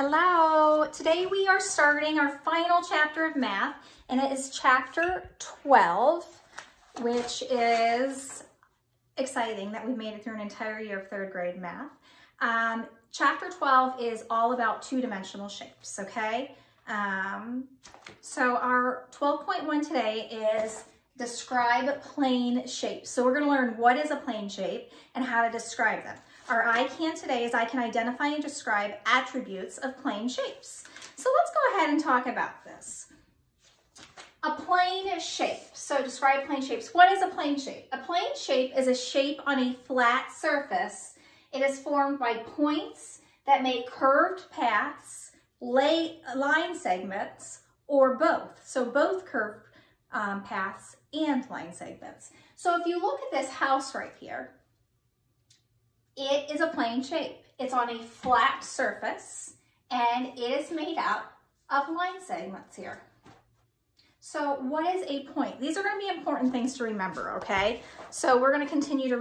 Hello. Today we are starting our final chapter of math, and it is chapter 12, which is exciting that we've made it through an entire year of third grade math. Chapter 12 is all about two-dimensional shapes, okay? So our 12.1 today is describe plane shapes. So we're going to learn what is a plane shape and how to describe them. Our I can today is I can identify and describe attributes of plane shapes. So let's go ahead and talk about this. A plane shape. So describe plane shapes. What is a plane shape? A plane shape is a shape on a flat surface. It is formed by points that make curved paths, line segments, or both. So both curved paths and line segments. So if you look at this house right here, it is a plane shape. It's on a flat surface and it is made up of line segments here. So what is a point? These are going to be important things to remember, okay? So we're going to continue to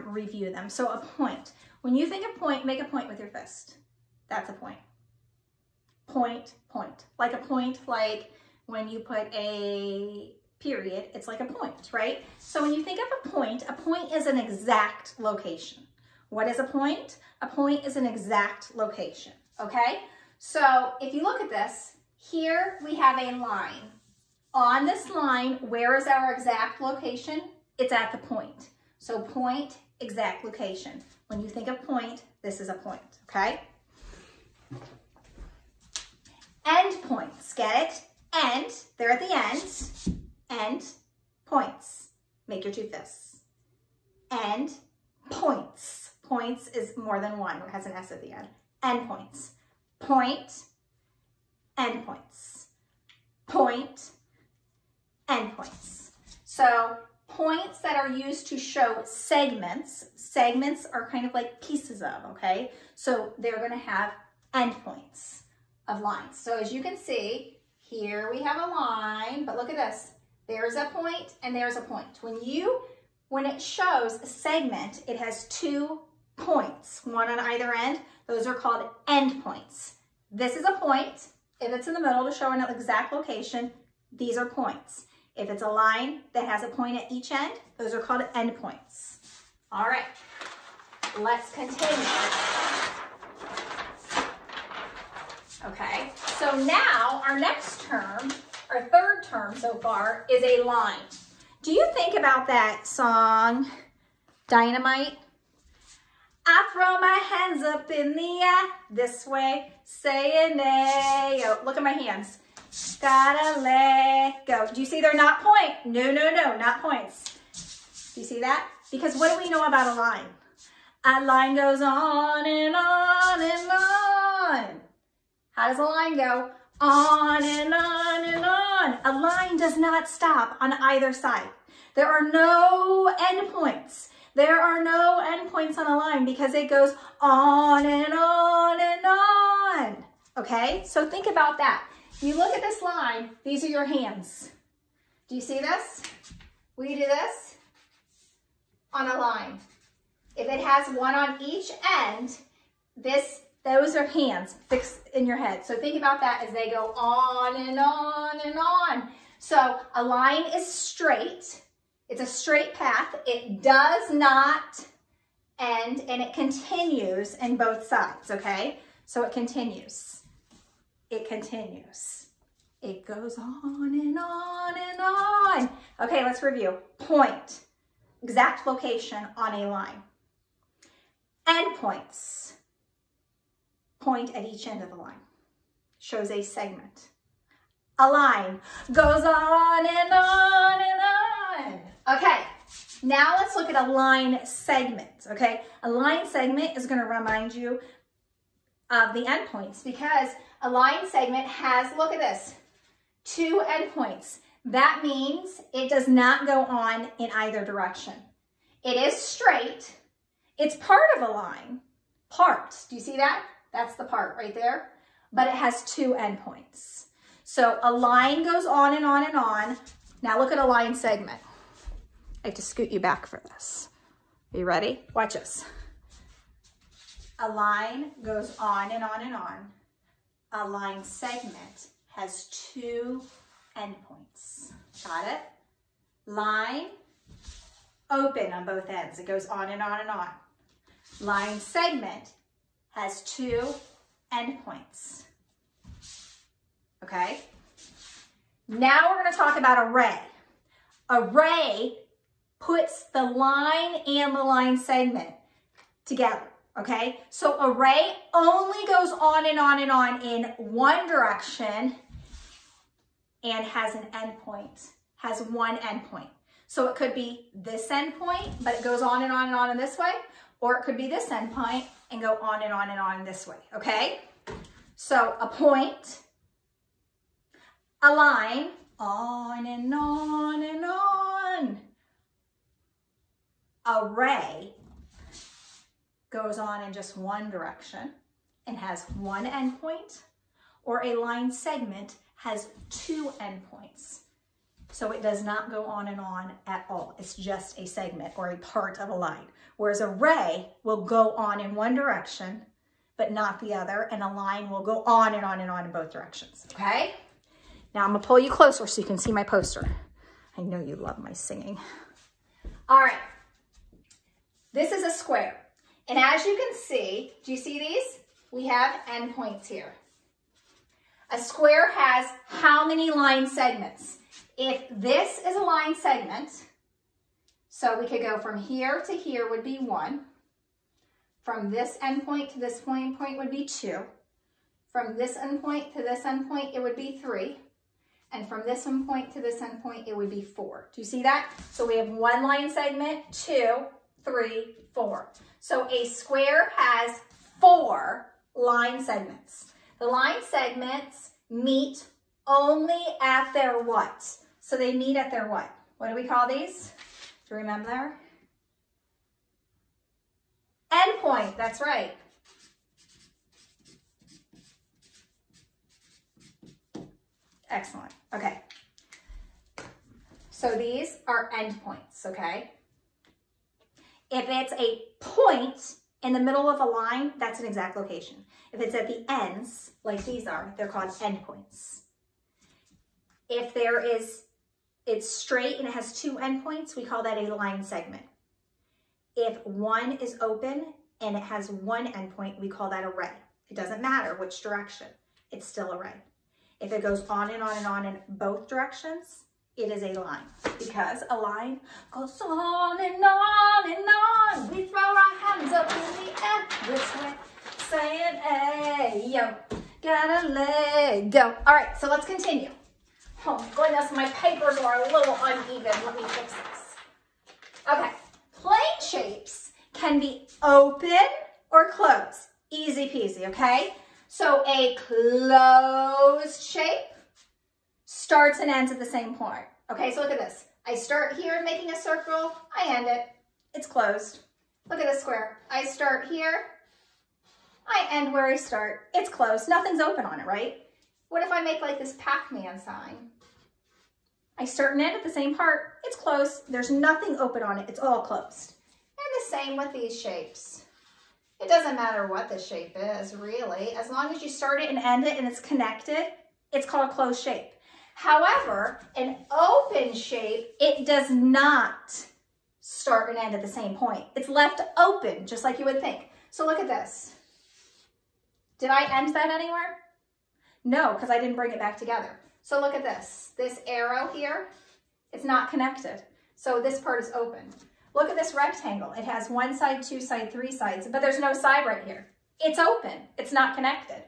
review them. So a point. When you think of point, make a point with your fist. That's a point. Point, point. Like a point, like when you put a period, it's like a point, right? So when you think of a point is an exact location. What is a point? A point is an exact location, okay? So if you look at this, here we have a line. On this line, where is our exact location? It's at the point. So point, exact location. When you think of point, this is a point, okay? End points, get it? End, they're at the end. End points. Make your two fists. End points. Points is more than one. It has an S at the end. End points. Point, end points. Point, end points. So points that are used to show segments. Segments are kind of like pieces of, okay? So they're going to have endpoints of lines. So as you can see, here we have a line, but look at this. There's a point and there's a point. When it shows a segment, it has 2 points, one on either end. Those are called endpoints. This is a point. If it's in the middle to show an exact location, these are points. If it's a line that has a point at each end, those are called endpoints. All right, let's continue. Okay, so now our next term, our third term so far, is a line. Do you think about that song, Dynamite? I throw my hands up in the air this way, saying nay. Oh, look at my hands. Gotta let go. Do you see they're not point? No, not points. Do you see that? Because what do we know about a line? A line goes on and on and on. How does a line go? On and on and on. A line does not stop on either side. There are no endpoints. There are no endpoints on a line because it goes on and on and on. Okay, so think about that. You look at this line, these are your hands. Do you see this? We do this on a line. If it has one on each end, those are hands fixed in your head. So think about that as they go on and on and on. So a line is straight. It's a straight path. It does not end and it continues in both sides, okay? So it continues. It continues. It goes on and on and on. Okay, let's review. Point, exact location on a line. Endpoints, point at each end of the line. Shows a segment. A line goes on and on and on. Okay, now let's look at a line segment, okay? A line segment is going to remind you of the endpoints because a line segment has, look at this, 2 endpoints. That means it does not go on in either direction. It is straight. It's part of a line. Part. Do you see that? That's the part right there. But it has 2 endpoints. So a line goes on and on and on. Now look at a line segment. I have to scoot you back for this. Are you ready? Watch this. A line goes on and on and on. a line segment has two endpoints. Got it? Line, open on both ends. It goes on and on and on. Line segment has two endpoints. Okay? Now we're going to talk about array. Array puts the line and the line segment together. Okay? So array only goes on and on and on in one direction and has an endpoint, has one endpoint. So it could be this endpoint, but it goes on and on and on in this way, or it could be this endpoint and go on and on and on this way, okay? So a point, a line, on and on and on. Array goes on in just one direction and has one endpoint, or a line segment has two endpoints. So it does not go on and on at all. It's just a segment or a part of a line. Whereas array will go on in one direction, but not the other, and a line will go on and on and on in both directions, okay? Now I'm gonna pull you closer so you can see my poster. I know you love my singing. All right, this is a square. And as you can see, do you see these? We have endpoints here. A square has how many line segments? If this is a line segment, so we could go from here to here would be 1. From this endpoint to this point would be 2. From this endpoint to this endpoint, it would be 3. And from this endpoint to this endpoint, it would be 4. Do you see that? So we have 1 line segment, 2, 3, 4. So a square has 4 line segments. The line segments meet only at their what? So they meet at their what? What do we call these? Do you remember? Endpoint, that's right. Excellent, okay. So these are endpoints, okay? If it's a point in the middle of a line, that's an exact location. If it's at the ends, like these are, they're called endpoints. If it's straight and it has 2 endpoints, we call that a line segment. If one is open and it has 1 endpoint, we call that array. It doesn't matter which direction, it's still array. If it goes on and on and on in both directions, it is a line, because a line goes on and on and on. We throw our hands up in the air this way, saying, hey, yo, gotta let go. All right, so let's continue. Oh, goodness, my papers are a little uneven. Let me fix this. Okay, plane shapes can be open or closed. Easy peasy, okay? So a closed shape starts and ends at the same point. Okay, so look at this. I start here making a circle, I end it, it's closed. Look at this square. I start here, I end where I start, it's closed. Nothing's open on it, right? What if I make like this Pac-Man sign? I start and end at the same part, it's closed. There's nothing open on it, it's all closed. And the same with these shapes. It doesn't matter what the shape is, really. As long as you start it and end it and it's connected, it's called a closed shape. However, an open shape, it does not start and end at the same point. It's left open, just like you would think. So look at this. Did I end that anywhere? No, because I didn't bring it back together. So look at this. This arrow here, it's not connected. So this part is open. Look at this rectangle. It has 1 side, 2 side, 3 sides, but there's no side right here. It's open. It's not connected.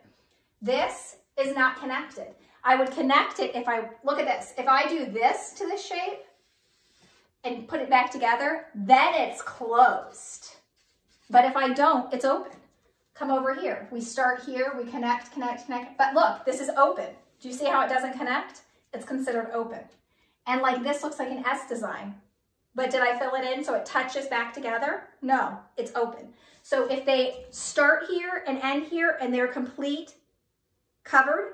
This is not connected. I would connect it if I, look at this. If I do this to this shape and put it back together, then it's closed. But if I don't, it's open. Come over here. We start here, we connect, connect, connect. But look, this is open. Do you see how it doesn't connect? It's considered open. And like this looks like an S design. But did I fill it in so it touches back together? No, it's open. So if they start here and end here and they're complete, covered,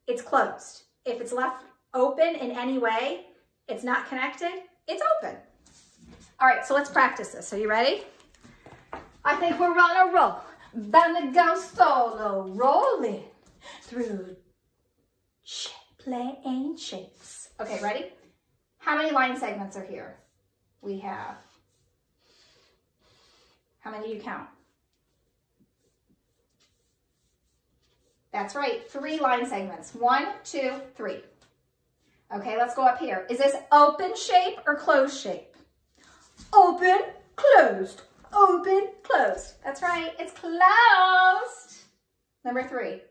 it's closed. If it's left open in any way, it's not connected, it's open. All right, so let's practice this. Are you ready? I think we're on a roll. Bound to go solo, rolling. through plain shapes. Okay, ready? How many line segments are here? We have, how many do you count? That's right, 3 line segments. 1, 2, 3. Okay, let's go up here. Is this open shape or closed shape? Open, closed, open, closed. That's right, it's closed. Number 3,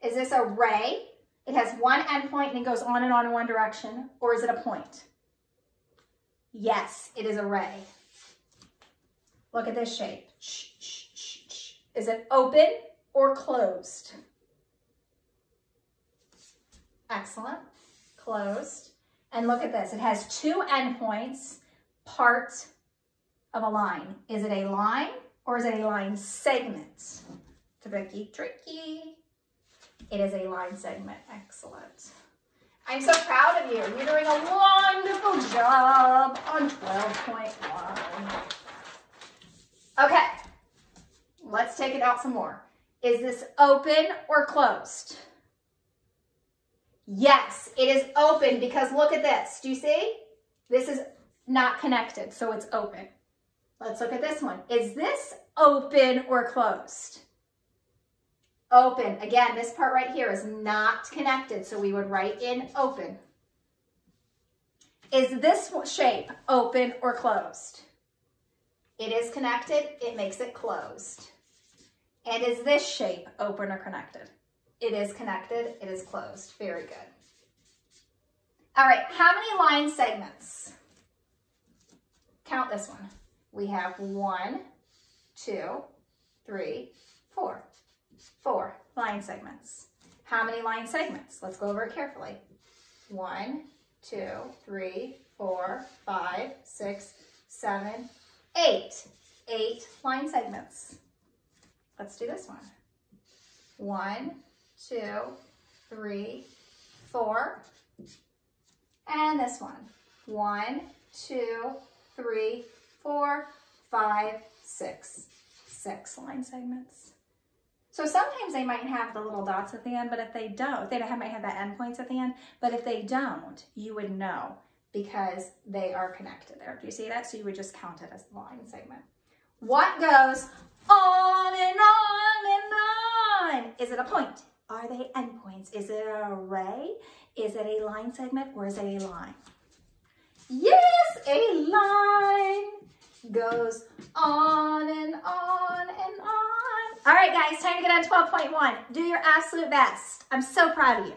is this a ray? It has one endpoint and it goes on and on in one direction, or is it a point? Yes, it is a ray. Look at this shape. Is it open or closed? Excellent. Closed. And look at this. It has 2 endpoints, part of a line. Is it a line or is it a line segment? Tricky, tricky. It is a line segment. Excellent. I'm so proud of you. You're doing a wonderful job on 12.1. Okay, let's take it out some more. Is this open or closed? Yes, it is open because look at this. Do you see? This is not connected, so it's open. Let's look at this one. Is this open or closed? Open. Again, this part right here is not connected, so we would write in open. Is this shape open or closed? It is connected, it makes it closed. And is this shape open or connected? It is connected, it is closed. Very good. All right, how many line segments? Count this one. We have 1, 2, 3, 4. 4 line segments. How many line segments? Let's go over it carefully. 1, 2, 3, 4, 5, 6, 7, 8. 8 line segments. Let's do this one. 1, 2, 3, 4. And this one. 1, 2, 3, 4, 5, 6. 6 line segments. So sometimes they might have the little dots at the end, but if they don't, they might have that endpoints at the end, but if they don't, you would know because they are connected there. Do you see that? So you would just count it as the line segment. What goes on and on and on? Is it a point? Are they endpoints? Is it an array? Is it a line segment or is it a line? Yes, a line goes on and on and on. All right, guys, time to get on 12.1. Do your absolute best. I'm so proud of you.